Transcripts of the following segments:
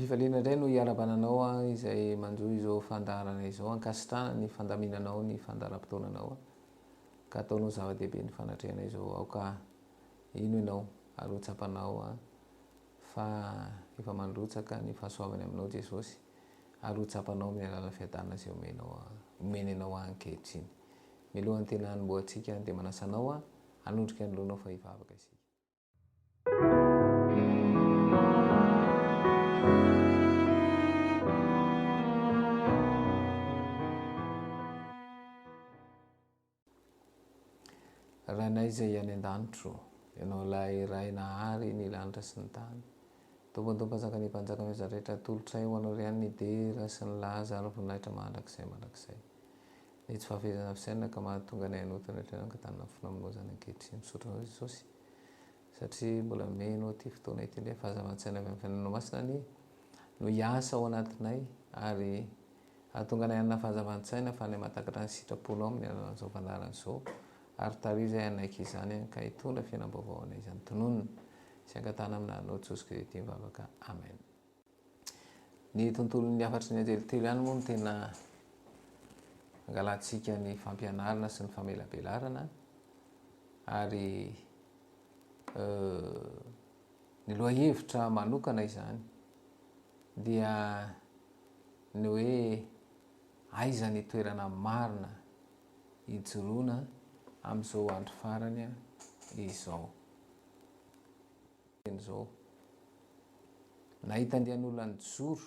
Ampifaliana indray no iarabananao izay manjoy izao fandaharana izao ankasitrahana ny fandaminanao ny fandaharam-potoananao ka ataonao zava-dehibe ny fanatrehana izao ao ka ino ianao arotsapanao fa efa mandrotsaka ny fahasoavany aminao Jesosy arotsapanao amin'ny alalan'ny fiadanana izay omeny anao ankehitriny. Mialohan'ny tena hanomboantsika dia manasanao hanondrika ny lohanao fa hivavaka isika. Rainay izay any an-danitro, ianao ilay ray nahary ny lanitra sy ny tany. Tompontompanjaka ny mpanjaka miheza rehetra tolotray ho anao riany ny dera sy ny laza ary voninahitra mandrakizay. Ny tsy fahafehezana fisainana ka mahatonga anay hanotana rehetra ka tanana fona aminao zany ankehitriny misaotra anao Jesosy. Satria mbola menao ty fotoana ity ilay fahazavan-tsaina avy amin'ny fiainanao masina no hiasa ao anatinay ary hahatonga anay hanana fahazavan-tsaina fa anay mahatakatra ny sitraponao amin'ny alalan'izao fandaharan'izao. Ary tarizay anaiky izany ka hitondra fiainam-baovao anay izany tononona sy ankatana aminanao Jesosy Kristy mivavaka. Amen. Ny tontolon'ny afatry ny anjelitelo ihany moa no tena angalantsika ny fampianarana sy ny famelabelarana ary ny lohahevitra manokana izany dia ny hoe aiza ny toerana marina hijoroana amin'izao andro farany izao. Nahita andian'olona ny joro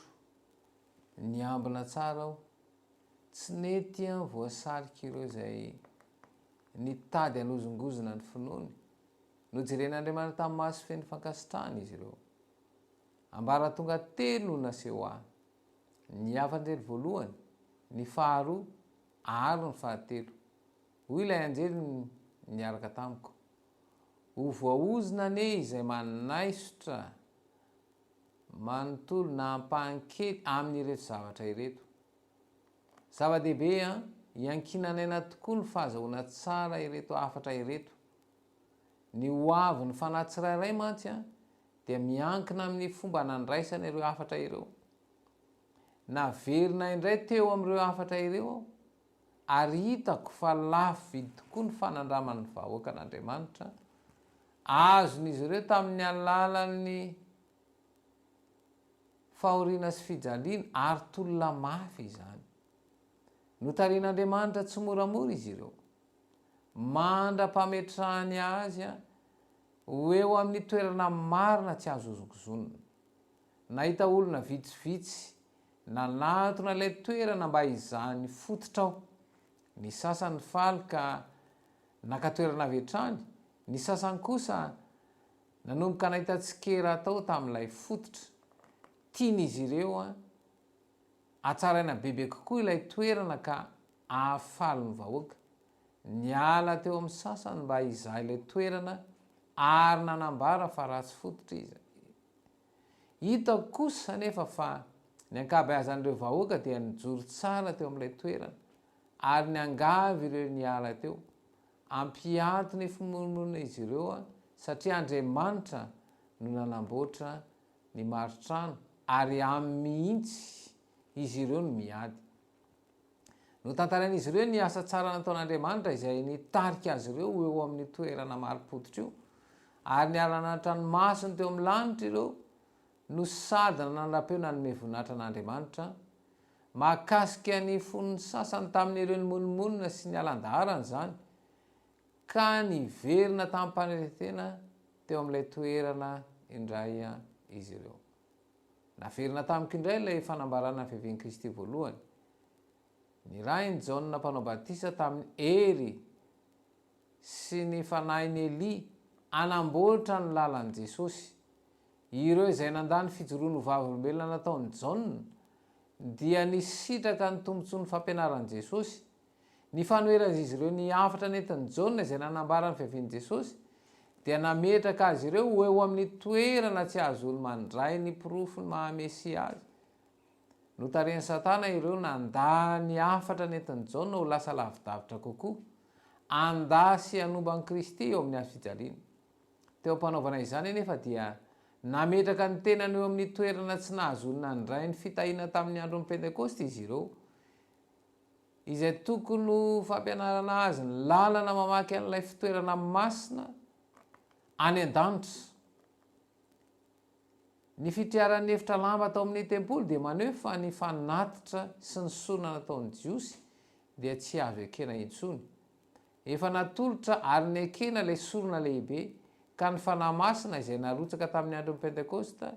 ny ambina tsara aho tsy nety voasarika ireo izay nitady hanozongozona ny finoany nojeren'Andriamanitra tamin'ny maso feno fankasitrahana izy ireo. Ambara tonga telo naseho ahy, ny afanjely voalohany, ny faharoa ary ny fahatelo. Hoy ilay anjely niaraka tamiko, ho voaozona ane izay manaisotra manontolo na ampahankely amin'ireto zavatra ireto. Zava-dehibe iankinanaina tokoa ny fahazahoana tsara ireto afatra ireto. Ny hoavy ny fanahy tsirairay mantsy dia miankina amin'ny fomba nandraisana ireo afatra ireo. Naverina indray teo amin'ireo afatra ireo ary hitako fa lafo vidy tokoa ny fanandraman'ny vahoaka an'Andriamanitra azon'izy ireo tamin'ny alalan'ny fahoriana sy fijaliana ary tolona mafy izany. Notarian'Andriamanitra tsy moramora izy ireo, mandra-pametrahany azy ho eo amin'ny toerana marina tsy azo ozongozonina. Nahita olona vitsivitsy nanatona ilay toerana mba izany fototra aho. Ny sasany faly ka nakatoerana avy hatrany, ny sasany kosa nanomboka nahita tsikera tao tamin'ilay fototra. Tian'izy ireo atsaraina bebe kokoa ilay toerana ka ahafaly ny vahoaka. Niala teo amin'ny sasany mba izaha ilay toerana ary nanambara fa ratsy fototra izy. Hitako kosa nefa fa ny ankabeazan'ireo vahoaka dia nijoro tsara teo amin'ilay toerana ary ny angavy ireo niala teo. Ampiato ny fimonoana izy ireo satria Andriamanitra no nanamboatra ny maritrano ary amin'ny mihitsy izy ireo no miady. Notantarain'izy ireo ny asa tsara nataon'Andriamanitra izay nitarika azy ireo eo amin'ny toerana marim-pototra io ary niala nanatra ny masony teo amin'ny lanitra ireo no sady nanandrapeo nanome voninahitra an'Andriamanitra mahakasika ny fon'ny sasany tamin'ireo ny monomonina sy ny alandaharana zany ka niverina tamin'ny mpanetena teo amin'ilay toerana indray izy ireo. Naverina tamiko indray ilay fanambarana fiavian'i Kristy voalohany. Ny rainy Jaona mpanao batisa tamin'ny hery sy ny fanahiny Eli anamboatra ny lalan'i Jesosy. Ireo izay nandany fijoroany ho vavolombelona nataon'i Jaona dia nisitraka ny tombontsoan'ny fampianaran'i Jesosy. Ny fanoheran'izy ireo ny afatra nentin'i Jaona izay nanambara ny fiavian'i Jesosy dia nametraka azy ireo ho eo amin'ny toerana tsy azo olo mandray ny pirofony mahamesia azy. Notarian'i Satana ireo nandany afatra nentin'i Jaona ho lasa lavidavitra kokoa, andasy hanomba an'i Kristy eo amin'ny hazo fijaliana. Teo ampanaovana izany nefa dia nametraka ny tenany eo amin'ny toerana tsy nahazonina ndray ny fitahina tamin'ny andron'ny pentekosty izy ireo, izay tokony fampianarana azy ny lalana mamaky an'ilay fitoerana masina any an-danitra. Ny fitriaran'ny efitra lamba atao amin'ny tempoly dia maneho fa ny fanatitra sy ny sorona nataon'ny jiosy dia tsy azo ekena intsony. Efa natolotra ary ny ekena ilay sorona lehibe, ka ny fanahy masina izay narotsaka tamin'ny andron'ny pentekosta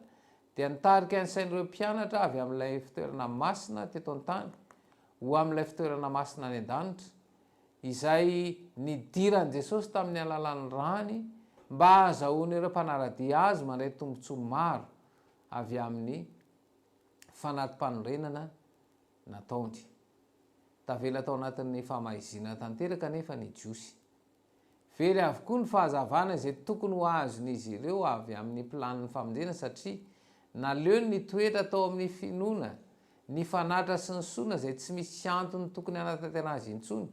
dia nitarika ny sain'ireo mpianatra avy amin'ilay fitoerana masina teto an-tany ho amin'ilay fitoerana masina any an-danitra, izay nidiran'i Jesosy tamin'ny alalan'ny rany mba ahazahoana ireo mpanaradia azy mandray tombontsoa maro avy amin'ny fanatim-panorenana nataony. Tavela tao anatin'ny famaizina tanteraka nefa ny jiosy. Very avokoa ny fahazavana izay tokony ho azon'izy ireo avy amin'ny planin'ny famonjena, satria naleo ny toetra tao amin'ny finoana, ny fanatra sy ny sorona izay tsy misy antony tokony hanatanterana azy intsony.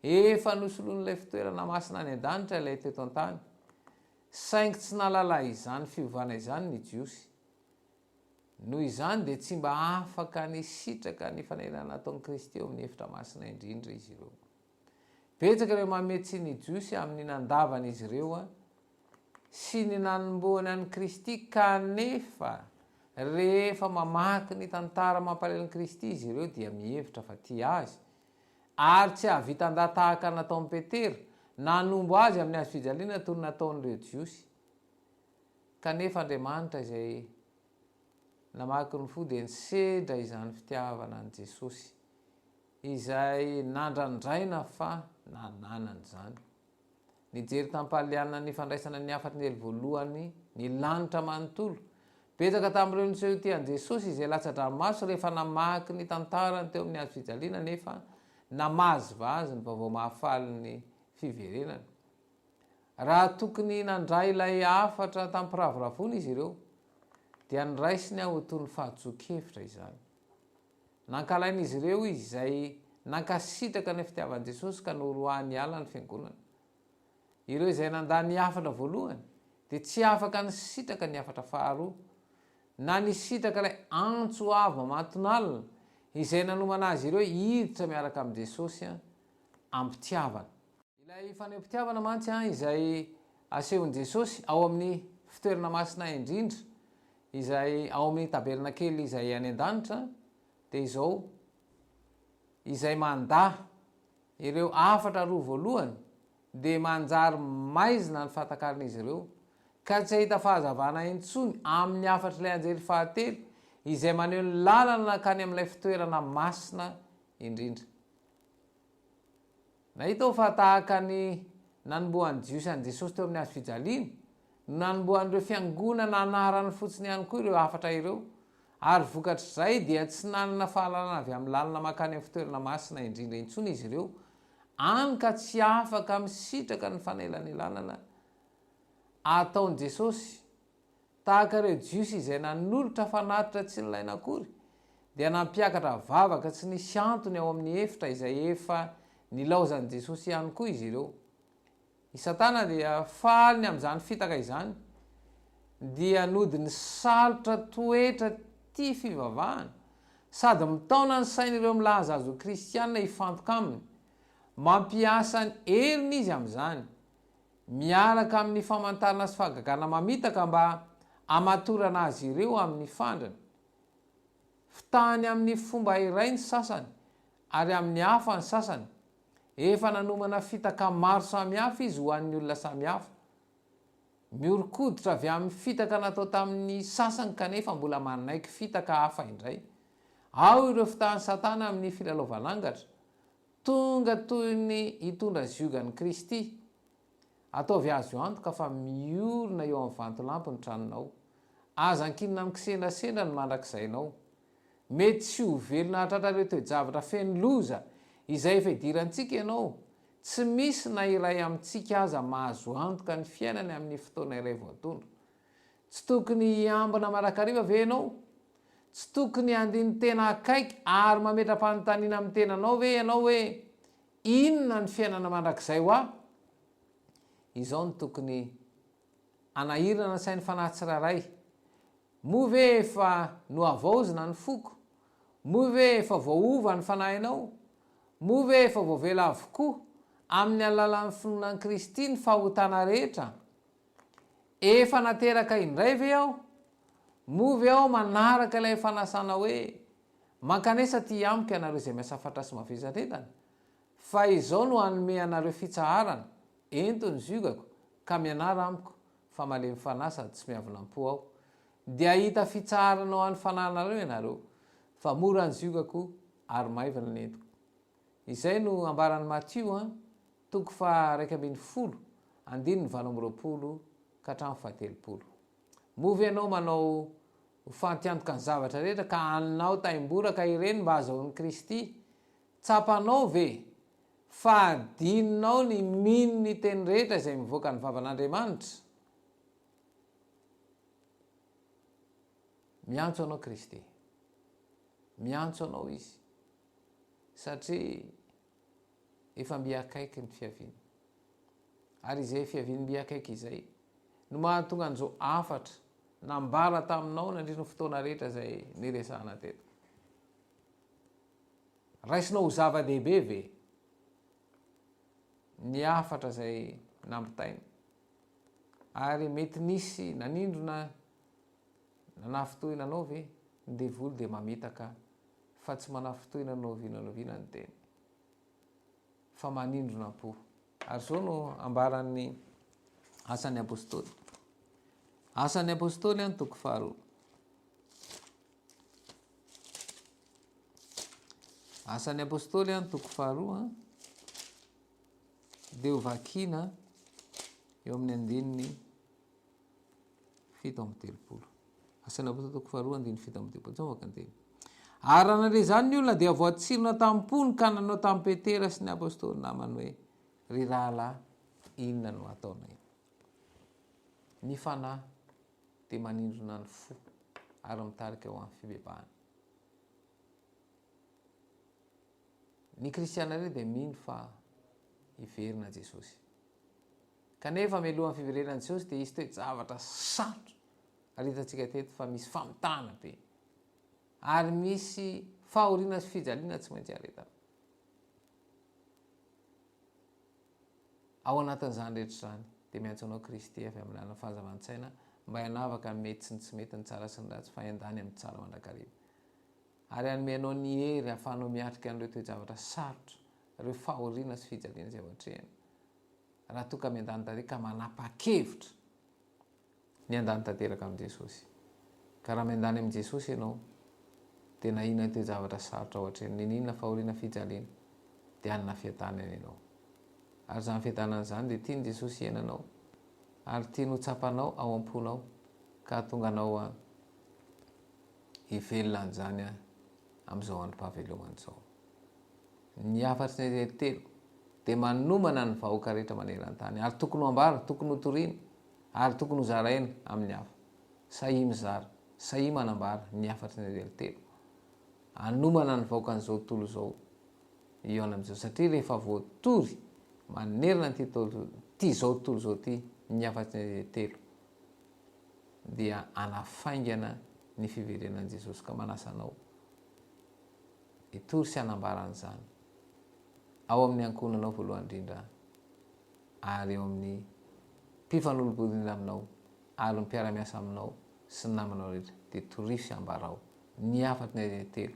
Efa nosoloan'ilay fitoerana masina any an-danitra ilay teto an-tany, saingy tsy nalala izany fiovana izany ny jiosy. Noho izany dia tsy mba afaka ny sitraka ny fanahirana nataon'i Kristy eo amin'ny efitra masina indrindra izy ireo. Betsaka ireo mametsy ny jiosy amin'ny nandavan'izy ireo sy ny nanombohany an'i Kristy, kanefa rehefa mamaky ny tantara mampalahelo Kristy izy ireo dia mihevitra fa tia azy, ary tsy hahavita-nda tahaka nataon'i Petera nanombo azy amin'ny hazo fijaliana toy ny nataon'ireo jiosy. Kanefa Andriamanitra izay namaky ny fo dia nisedra izany fitiavana an' Jesosy, izay nandrandraina fa nananany izany. Nijery tampalianina ny fandraisana ny afatry ny voalohany ny lanitra manontolo, betsaka tamin'ireo niseho tian'i Jesosy izay latsa-dranomaso rehefa namaky ny tantarany teo amin'ny hazo fijaliana, nefa namazivazy ny vaovao mahafaly ny fiverenana. Raha tokony nandray ilay afatra tamin'ny mpiravoravona izy ireo, dia niraisiny aho toy ny fahadzoan-kevitra izany. Nankalain'izy ireo izay nankasitraka ny fitiavan'i Jesosy ka norohany ala ny fiangonana. Ireo izay nandany afatra voalohany dia tsy afaka nisitraka ny afatra faharoa, na nisitraka ilay antso avo mamantonalina izay nanomana azy ireo hiditra miaraka amin'i Jesosy ampitiavana. Ilay faneam-pitiavana mantsy izay asehon'i Jesosy ao amin'ny fitoerana masina indrindra, izay ao amin'ny tabernakely izay any an-danitra, dia izao izay manda ireo afatra roa voalohany dia manjary maizina ny fahatakarn'izy ireo, ka tsy ahita fahazavana intsony amin'ny afatra ilay anjery fahatelo izay maneho ny lalana nakany amin'ilay fitoerana masina indrindra. Nahitao fa tahaka ny nanombohan'ny jiosy an'i Jesosy teo amin'ny hazo fijaliana, nanombohan'ireo fiangonana anarany fotsiny ihany koa ireo afatra ireo, ary vokatr'izay dia tsy nanana fahalalana avy amin'ny lalana makany amin'ny fitoerana masina indrindra intsony izy ireo, any ka tsy afaka misitraka ny fanelany lalana ataon'i Jesosy. Tahaka ireo jiosy izay nanolotra fanatitra tsy nilaina akory, dia nampiakatra vavaka tsy nisy antony ao amin'ny efitra izay efa nilaozan'i Jesosy ihany koa izy ireo. I Satana dia faliny amin'izany fitaka izany, dia nody ny salotra toetra tia fivavahana, sady mitaona ny sain'ireo milaza azo kristianina hifantoka aminy, mampiasa ny heriny izy amin'izany, miaraka amin'ny famantarana sy fahagagana mamitaka mba amatorana azy ireo amin'ny fandrana. Fitahany amin'ny fomba iray ny sasany ary amin'ny hafa ny sasany, efa nanomana fitaka maro samihafa izy ho an'ny olona samihafa, miorokoditra avy amin'ny fitaka natao tamin'ny sasany kanefa mbola manaiky fitaka hafa indray. Ao ireo fitahan'ny Satana amin'ny filalaovanangatra, tonga toy ny hitondra ziogan'i Kristy. Ataovy azy io antoka fa miorina eo amin'ny vantolampy ny tranonao, aza ankinina mikisendasendra ny mandrakizainao. Mety tsy ho velona hatratra ireo toe-javatra feno loza izay efa idirantsika ianao, tsy misy na iray amintsika aza mahazo antoka ny fiainany amin'ny fotoana iray voatondro. Tsy tokony hiambina marakariva ve ianao? Tsy tokony handiny tena akaiky ary mametra-panontaniana amin'ny tenanao ve ianao hoe inona ny fiainana mandrakizay ho aho? Izao no tokony anahirana ny sain'ny fanahy tsiraray moa ve efa no avaozina ny foko, moa ve efa voaova ny fanahinao, moa ve efa voavela avokoa amin'ny alalan'ny finoana ny Kristy ny fahotana rehetra, efa nateraka indray ve aho, moa ve aho manaraka ilay fanasana hoe mankanesa ty amiko ianareo izay miasa fatra sy mavizanetana, fa izao no hanome anareo fitsaharana entony ziogako ka mianara amiko fa malemy fanasa tsy miavonam-po aho, dia hita fitsaharanao an'ny fananareo ianareo fa mora ny ziogako ary maivana ny entiko. Izay no ambaran'ny Matio 1:20 ka hatramin'ny 70. Moa ve ianao manao fantiantoka ny zavatra rehetra ka aninao taimboraka ireny mba azahoan'ny Kristy, tsapanao ve fa adininao ny mino ny teny rehetra izay mivoaka ny vavan'Andriamanitra? Miantso anao Kristy, miantso anao izy, satria efa mbiakaiky ny fiaviany, ary izay fiaviany mbiakaiky izay no mahatonga an'izao afatra nambara taminao nandritra ny fotoana rehetra izay niresahana teto. Raisinao ho zava-dehibe ve ny afatra izay nampitaina, ary mety nisy nanindrona nanafitohina anao ve ny devoly dia mamitaka fa tsy manafitohina noviana ny teny, fa manindrona-po. Ary zao no ambaran'ny asan'ny apôstôly. Asan'ny apôstôly 2. Asan'ny apôstôly 2 dia hovakiana eo amin'ny andininy 7:30. Asan'ny apôstôly 2:7:30. Zao vakanteny. Ary raha zany ny olona dia voatsirona tampony ka nanao tamin'ny Petera sy ny apôstôly namany hoe, ry rahalahy, inona no ataonay? Ny fanahy dia manindrona ny fo ary mitarika eo amin'ny fibebahana. Ny kristiana ireo dia mino fa hiverina Jesosy, kanefa mialohan'ny fiverenan'i Jesosy dia izy toe zavatra sarotra. Ary hitantsika teto fa misy famitana be, ary misy fahoriana sy fijaliana tsy maintsy aretana. Ao anatin'izany rehetra zany dia miantso anao Kristy avy amin'ny alalan'ny fahazavantsaina mba hanavaka ny mety sy ny tsy mety, ny tsara sy ny ratsy, fa hiandany amin'ny tsara mandrakariva. Ary hanome anao ny hery ahafahanao miatrika an'ireo toe-javatra sarotra, ireo fahoriana sy fijaliana izay ohatrehany. Raha toa ka miandany tanteraka ka manapa-kevitra ny andany tanteraka amin'i Jesosy. Ka raha miandany amin'i Jesosy ianao dia na inona toe-javatra sarotra ohatrehany, ninona fahoriana fijaliana dia hanana fiadanana ianao. Ary zany fiadanana zany dia tiany Jesosy iainanao, ary tiany ho tsapanao ao am-ponao ka tonga anao hivelona an'izany amin'izao androm-pahavelomana izao. Ny afatry ny telo dia manomana ny vahoaka rehetra maneran-tany, ary tokony ho ambara, tokony ho toriana, ary tokony ho zaraina amin'ny hafa. Sahy mizara, sahy manambara ny afatry ny telo, anomana ny vahoaka an'izao tontolo izao eo amin'izao, satria rehefa voatory manerana ty zao tontolo zao ty ny afatry ny telo dia anafaingana ny fiverenan'i Jesosy, ka manasa anao hitory sy hanambaran'izany ao amin'ny ankonanao voalohany indrindra, ary eo amin'ny mpifanolom-bodirindra aminao, ary ny mpiara-miasa aminao sy ny namanao rehetra, dia torify sy ambarao ny afatry ny telo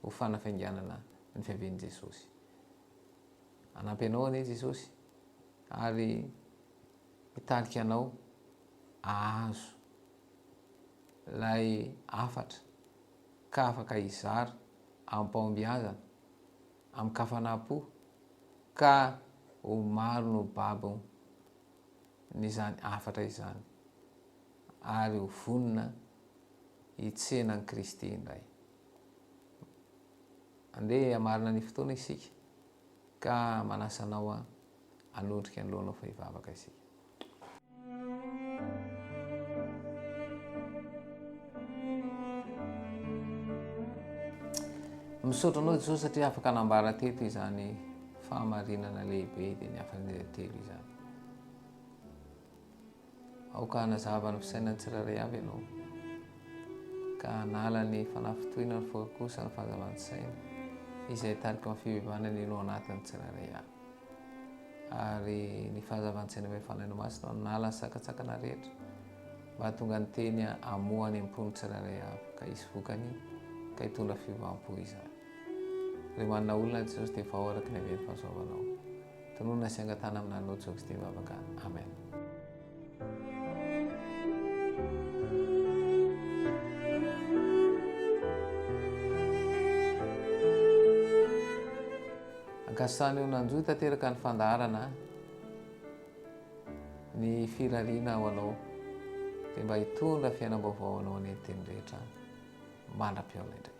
ho fanafainganana ny fiavian'i Jesosy. Anampy anao anie Jesosy, ary mitarika anao ahazo lay afatra ka afaka izara amin'ny fahombiazana, amin'ny kafanam-po, ka ho maro no babo n'izany afatra izany, ary ho vonona hitsena ny Kristy indray. Andeha hamarina ny fotoana isika, ka manasa anao hanondrika ny lohanao fa hivavaka isika. Misaotra anao Jesosy satria afaka hanambara teto izany fahamarinana lehibe dia ny afan'ny telo izany. Aoka hanazava ny fisainan'ny tsirairay avy ianao, ka nala ny fanafitoina ny fokosa ny fahazavantsaina izay tarika amin'ny fivavahana ny no anatin'ny tsirairay avy. Ary ny fahazavantsaina mefanaino masina nala ny sakatsakana rehetra mba tonga ny teny amohany am-pony tsirairay avy ka isy vokany ka hitondra fivaham-po izany. Ray manana olona Jesosy dia vao araky ny haben'ny fahasoavanao. Tonona sy angatana amin'any Lord Jesus dia mivavaka. Amen. Ankasany eo nanjoy tanteraka ny fandaharana ny firariana ho anao dia mba hitondra fiainam-baovao anao any teny rehetra mandra-piaona indray.